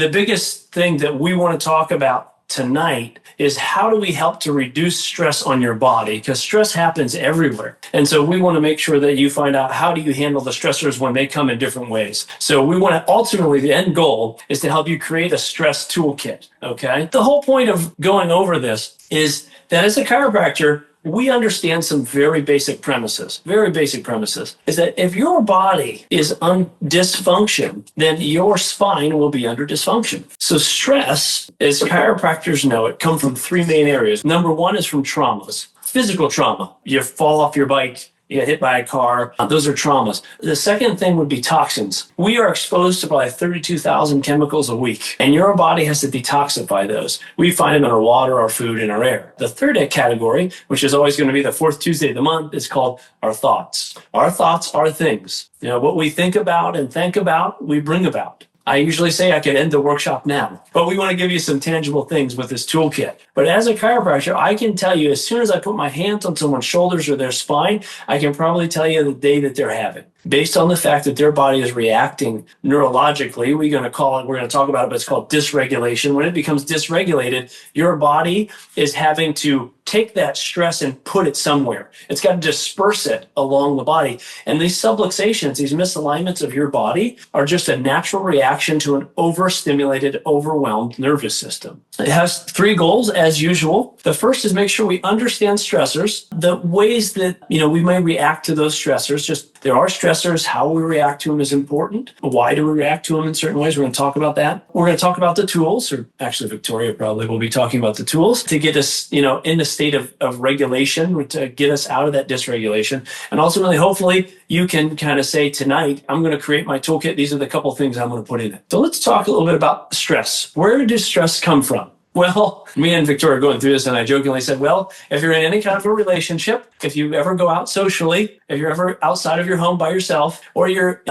the biggest thing that we want to talk about tonight is how do we help to reduce stress on your body? Because stress happens everywhere. And so we want to make sure that you find out how do you handle the stressors when they come in different ways. So we want to ultimately, the end goal is to help you create a stress toolkit, okay? The whole point of going over this is that as a chiropractor, we understand some very basic premises, is that if your body is on dysfunction, then your spine will be under dysfunction. So stress, as chiropractors know it, comes from three main areas. Number one is from traumas, physical trauma. You fall off your bike, you get hit by a car. Those are traumas. The second thing would be toxins. We are exposed to probably 32,000 chemicals a week, and your body has to detoxify those. We find it in our water, our food, and our air. The third category, which is always going to be the fourth Tuesday of the month, is called our thoughts. Our thoughts are things. What we think about and think about, we bring about. I usually say I could end the workshop now, but we want to give you some tangible things with this toolkit. But as a chiropractor, I can tell you as soon as I put my hands on someone's shoulders or their spine, I can probably tell you the day that they're having. Based on the fact that their body is reacting neurologically, we're going to talk about it, but it's called dysregulation. When it becomes dysregulated, your body is having to take that stress and put it somewhere. It's got to disperse it along the body. And these subluxations, these misalignments of your body, are just a natural reaction to an overstimulated, overwhelmed nervous system. It has three goals, as usual. The first is make sure we understand stressors, the ways that we may react to those stressors. There are stressors. How we react to them is important. Why do we react to them in certain ways? We're going to talk about that. We're going to talk about the tools, or actually Victoria probably will be talking about the tools to get us, in a state of regulation, to get us out of that dysregulation. And ultimately, hopefully, you can kind of say tonight, I'm going to create my toolkit. These are the couple things I'm going to put in it. So let's talk a little bit about stress. Where does stress come from? Well, me and Victoria are going through this, and I jokingly said, well, if you're in any kind of a relationship, if you ever go out socially, if you're ever outside of your home by yourself, or you're,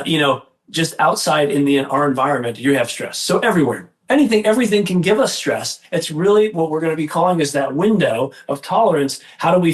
just outside in our environment, you have stress. So everywhere. Everything can give us stress. It's really what we're going to be calling is that window of tolerance. How do we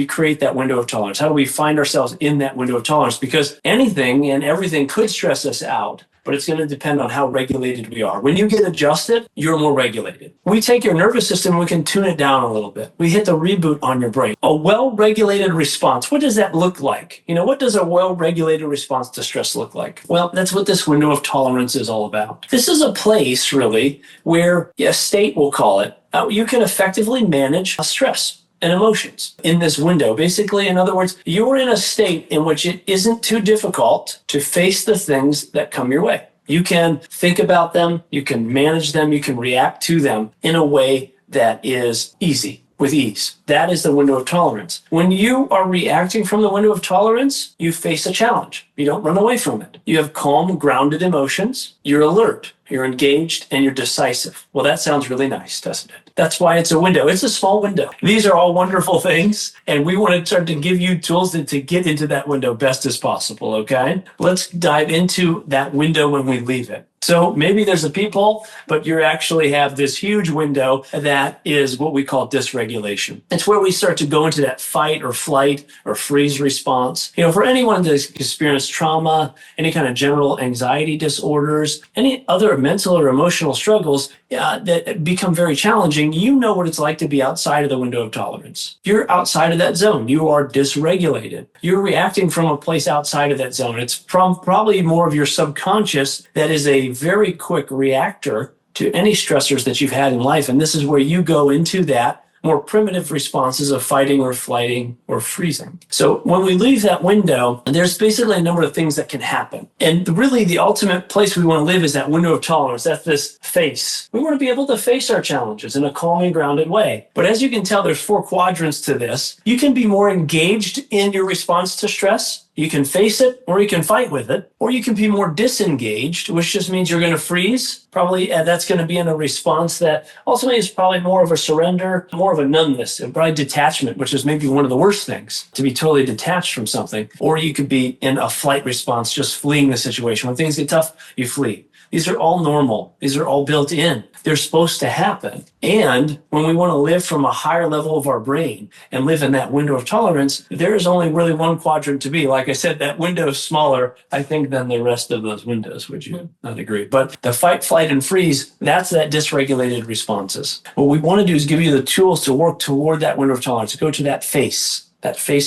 create that window of tolerance? How do we find ourselves in that window of tolerance? Because anything and everything could stress us out, but it's going to depend on how regulated we are. When you get adjusted, you're more regulated. We take your nervous system and we can tune it down a little bit. We hit the reboot on your brain. A well-regulated response, what does that look like? What does a well-regulated response to stress look like? Well, that's what this window of tolerance is all about. This is a place, really, where a state, we'll call it, you can effectively manage stress and emotions in this window. Basically, in other words, you're in a state in which it isn't too difficult to face the things that come your way. You can think about them, you can manage them, you can react to them in a way that is easy, with ease. That is the window of tolerance. When you are reacting from the window of tolerance, you face a challenge. You don't run away from it. You have calm, grounded emotions. You're alert, you're engaged, and you're decisive. Well, that sounds really nice, doesn't it? That's why it's a window. It's a small window. These are all wonderful things, and we want to start to give you tools to get into that window best as possible, okay? Let's dive into that window when we leave it. So maybe there's a peephole, but you actually have this huge window that is what we call dysregulation. It's where we start to go into that fight or flight or freeze response. For anyone that's experienced trauma, any kind of general anxiety disorders, any other mental or emotional struggles that become very challenging, you know what it's like to be outside of the window of tolerance. You're outside of that zone. You are dysregulated. You're reacting from a place outside of that zone. It's probably more of your subconscious that is a very quick reactor to any stressors that you've had in life. And this is where you go into that more primitive responses of fighting or flighting or freezing. So when we leave that window, there's basically a number of things that can happen. And really the ultimate place we want to live is that window of tolerance. That's this face. We want to be able to face our challenges in a calm and grounded way. But as you can tell, there's 4 quadrants to this. You can be more engaged in your response to stress. You can face it, or you can fight with it, or you can be more disengaged, which just means you're going to freeze. Probably that's going to be in a response that ultimately is probably more of a surrender, more of a numbness, and probably detachment, which is maybe one of the worst things, to be totally detached from something. Or you could be in a flight response, just fleeing the situation. When things get tough, you flee. These are all normal. These are all built in. They're supposed to happen. And when we want to live from a higher level of our brain and live in that window of tolerance, there is only really one quadrant to be. Like I said, that window is smaller, I think, than the rest of those windows. Would you not agree? But the fight, flight, and freeze, that's that dysregulated responses. What we want to do is give you the tools to work toward that window of tolerance, go to that face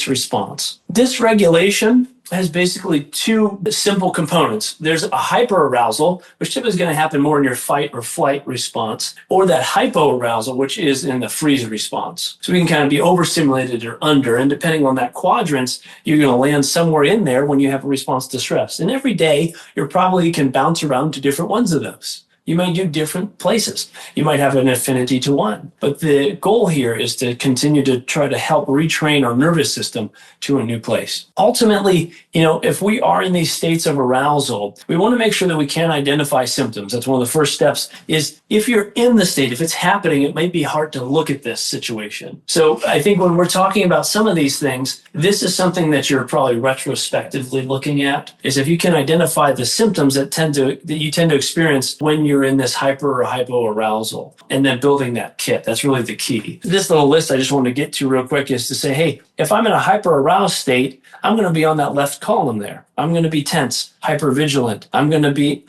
response. Dysregulation has basically two simple components. There's a hyperarousal, which typically is going to happen more in your fight or flight response, or that hypoarousal, which is in the freeze response. So we can kind of be overstimulated or under, and depending on that quadrants, you're going to land somewhere in there when you have a response to stress. And every day, you probably can bounce around to different ones of those. You might do different places. You might have an affinity to one. But the goal here is to continue to try to help retrain our nervous system to a new place. Ultimately, if we are in these states of arousal, we want to make sure that we can identify symptoms. That's one of the first steps is if you're in the state, if it's happening, it might be hard to look at this situation. So I think when we're talking about some of these things, this is something that you're probably retrospectively looking at, is if you can identify the symptoms that you tend to experience when you're in this hyper or hypoarousal, and then building that kit. That's really the key. This little list I just want to get to real quick is to say, hey, if I'm in a hyperaroused state, I'm going to be on that left column there. I'm going to be tense, hypervigilant. I'm going to be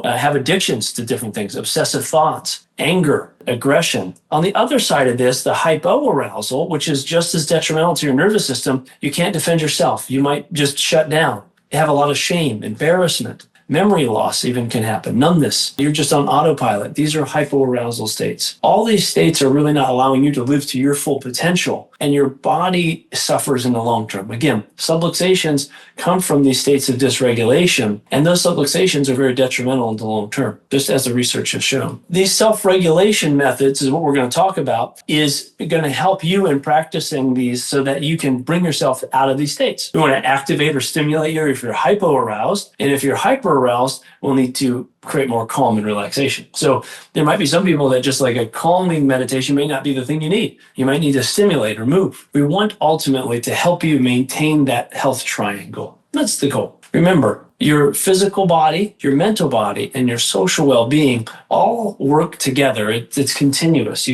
have addictions to different things, obsessive thoughts, anger, aggression. On the other side of this, the hypoarousal, which is just as detrimental to your nervous system, you can't defend yourself. You might just shut down. You have a lot of shame, embarrassment. Memory loss even can happen, numbness. You're just on autopilot. These are hypoarousal states. All these states are really not allowing you to live to your full potential, and your body suffers in the long term. Again, subluxations come from these states of dysregulation, and those subluxations are very detrimental in the long term, just as the research has shown. These self-regulation methods is what we're going to talk about, is going to help you in practicing these so that you can bring yourself out of these states. We want to activate or stimulate you if you're hypoaroused, and if you're hyperaroused, we'll need to create more calm and relaxation. So there might be some people that just like a calming meditation may not be the thing you need. You might need to stimulate or move. We want ultimately to help you maintain that health triangle. That's the goal. Remember, your physical body, your mental body, and your social well-being all work together. It's continuous.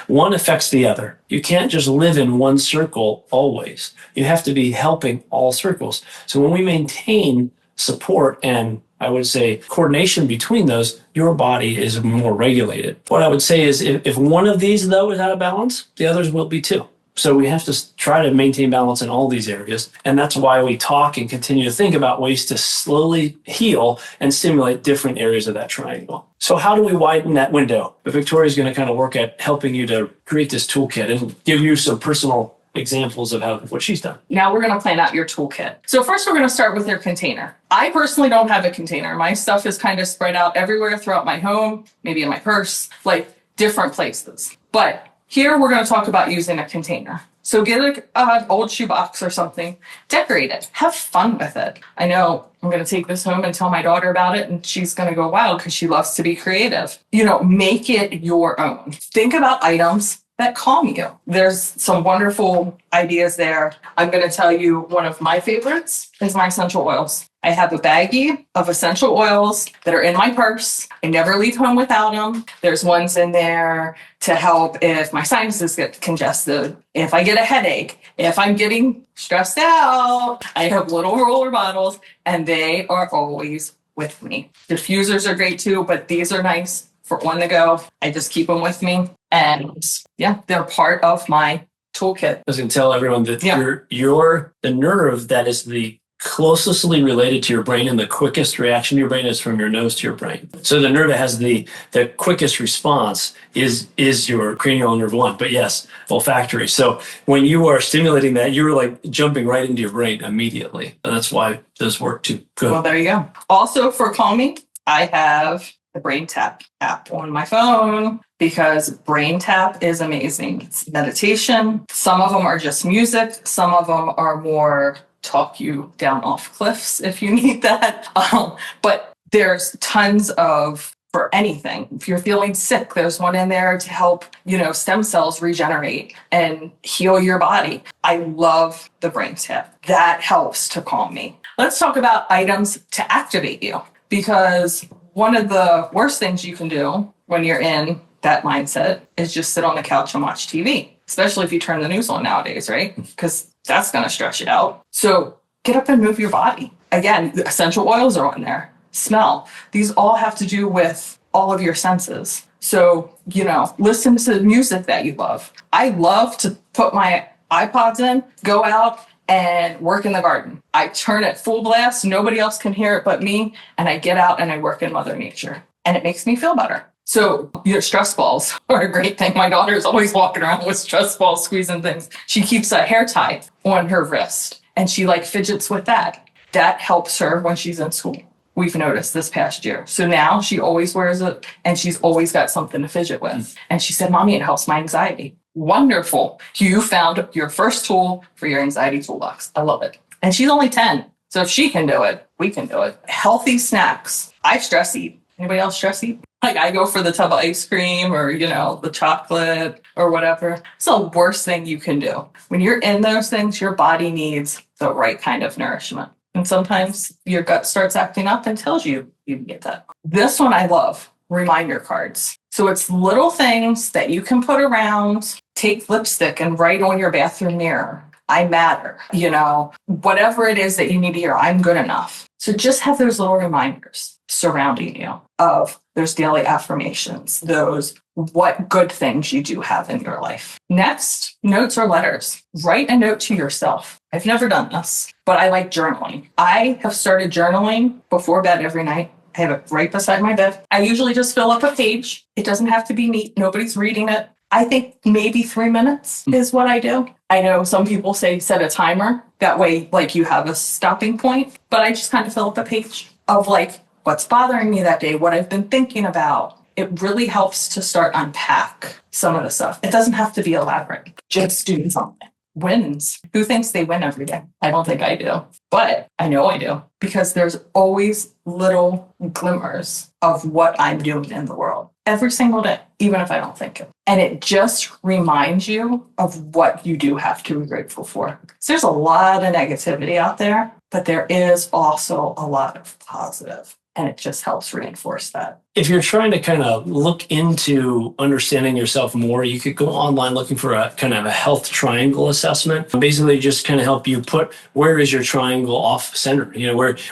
One affects the other. You can't just live in one circle always. You have to be helping all circles. So when we maintain support and I would say coordination between those, your body is more regulated. What I would say is if one of these, though, is out of balance, the others will be too. So we have to try to maintain balance in all these areas. And that's why we talk and continue to think about ways to slowly heal and stimulate different areas of that triangle. So how do we widen that window? But Victoria's going to kind of work at helping you to create this toolkit and give you some personal examples of what she's done. Now we're going to plan out your toolkit. So first we're going to start with your container. I personally don't have a container. My stuff is kind of spread out everywhere throughout my home, maybe in my purse, like different places. But here we're going to talk about using a container. So get an old shoebox or something, decorate it, have fun with it. I know I'm going to take this home and tell my daughter about it, and she's going to go wild because she loves to be creative. Make it your own. Think about items that calm you. There's some wonderful ideas there. I'm going to tell you one of my favorites is my essential oils. I have a baggie of essential oils that are in my purse. I never leave home without them. There's ones in there to help if my sinuses get congested, if I get a headache, if I'm getting stressed out. I have little roller bottles, and they are always with me. Diffusers are great too, but these are nice for on the go. I just keep them with me. And they're part of my toolkit. I was going to tell everyone that the nerve that is the closely related to your brain and the quickest reaction to your brain is from your nose to your brain. So the nerve that has the quickest response is your cranial nerve 1. But yes, olfactory. So when you are stimulating that, you're like jumping right into your brain immediately. And that's why those work too. Good. Well, there you go. Also for calming, I have the Brain Tap app on my phone because Brain Tap is amazing. It's meditation. Some of them are just music. Some of them are more talk you down off cliffs if you need that. But there's tons for anything. If you're feeling sick, there's one in there to help, stem cells regenerate and heal your body. I love the Brain Tap. That helps to calm me. Let's talk about items to activate you, because one of the worst things you can do when you're in that mindset is just sit on the couch and watch TV, especially if you turn the news on nowadays, right? Because that's going to stress you out. So get up and move your body. Again, the essential oils are on there. Smell. These all have to do with all of your senses. So, listen to music that you love. I love to put my iPods in, go out and work in the garden. I turn it full blast. Nobody else can hear it but me. And I get out and I work in Mother Nature. And it makes me feel better. So, stress balls are a great thing. My daughter is always walking around with stress balls, squeezing things. She keeps a hair tie on her wrist and she fidgets with that. That helps her when she's in school. We've noticed this past year. So now she always wears it and she's always got something to fidget with. And she said, Mommy, it helps my anxiety. Wonderful. You found your first tool for your anxiety toolbox. I love it. And she's only 10. So if she can do it, we can do it. Healthy snacks. I stress eat. Anybody else stress eat? I go for the tub of ice cream or, the chocolate or whatever. It's the worst thing you can do. When you're in those things, your body needs the right kind of nourishment. And sometimes your gut starts acting up and tells you can get that. This one I love, reminder cards. So it's little things that you can put around, take lipstick and write on your bathroom mirror. I matter, whatever it is that you need to hear, I'm good enough. So just have those little reminders surrounding you of those daily affirmations, those what good things you do have in your life. Next, notes or letters. Write a note to yourself. I've never done this, but I like journaling. I have started journaling before bed every night. I have it right beside my bed. I usually just fill up a page. It doesn't have to be neat. Nobody's reading it. I think maybe 3 minutes is what I do. I know some people say set a timer. That way, you have a stopping point. But I just kind of fill up a page of what's bothering me that day, what I've been thinking about. It really helps to start unpack some of the stuff. It doesn't have to be elaborate. Just do something. Wins. Who thinks they win every day? I don't think I do, but I know I do because there's always little glimmers of what I'm doing in the world every single day, even if I don't think it. And it just reminds you of what you do have to be grateful for. So there's a lot of negativity out there, but there is also a lot of positive. And it just helps reinforce that. If you're trying to kind of look into understanding yourself more, you could go online looking for a kind of a health triangle assessment. Basically, just kind of help you put where is your triangle off center?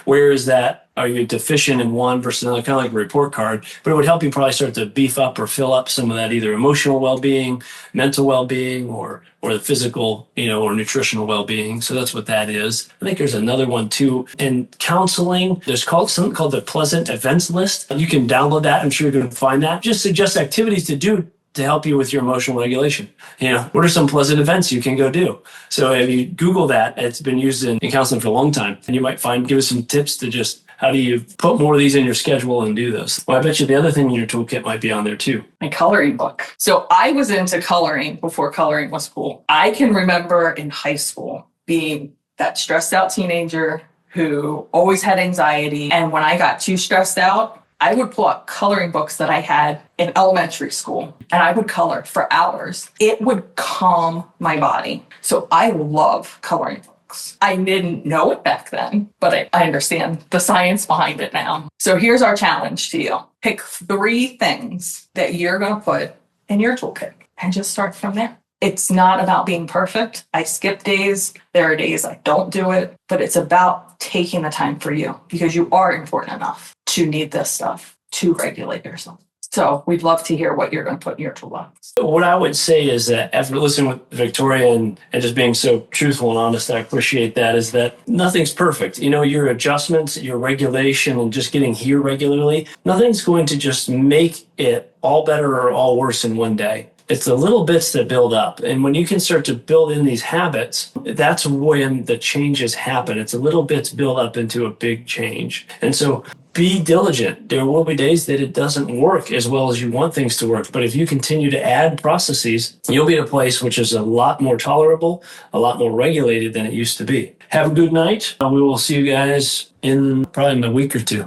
Where is that? Are you deficient in one versus another? Kind of like a report card, but it would help you probably start to beef up or fill up some of that either emotional well-being, mental well-being, or the physical, or nutritional well-being. So that's what that is. I think there's another one too. In counseling, there's something called the Pleasant Events List. You can download that. I'm sure you're going to find that. Just suggest activities to do to help you with your emotional regulation. What are some pleasant events you can go do? So if you Google that, it's been used in counseling for a long time. And you might give us some tips to just how do you put more of these in your schedule and do those? Well, I bet you the other thing in your toolkit might be on there too. My coloring book. So I was into coloring before coloring was cool. I can remember in high school being that stressed out teenager who always had anxiety. And when I got too stressed out, I would pull out coloring books that I had in elementary school and I would color for hours. It would calm my body. So I love coloring books. I didn't know it back then, but I understand the science behind it now. So here's our challenge to you. Pick 3 things that you're going to put in your toolkit and just start from there. It's not about being perfect. I skip days. There are days I don't do it, but it's about taking the time for you because you are important enough to need this stuff to regulate yourself. So we'd love to hear what you're going to put in your toolbox. What I would say is that after listening with Victoria and just being so truthful and honest, I appreciate that, is that nothing's perfect. Your adjustments, your regulation, and just getting here regularly, nothing's going to just make it all better or all worse in one day. It's the little bits that build up. And when you can start to build in these habits, that's when the changes happen. It's the little bits build up into a big change. And so be diligent. There will be days that it doesn't work as well as you want things to work. But if you continue to add processes, you'll be at a place which is a lot more tolerable, a lot more regulated than it used to be. Have a good night. We will see you guys in probably in a week or two.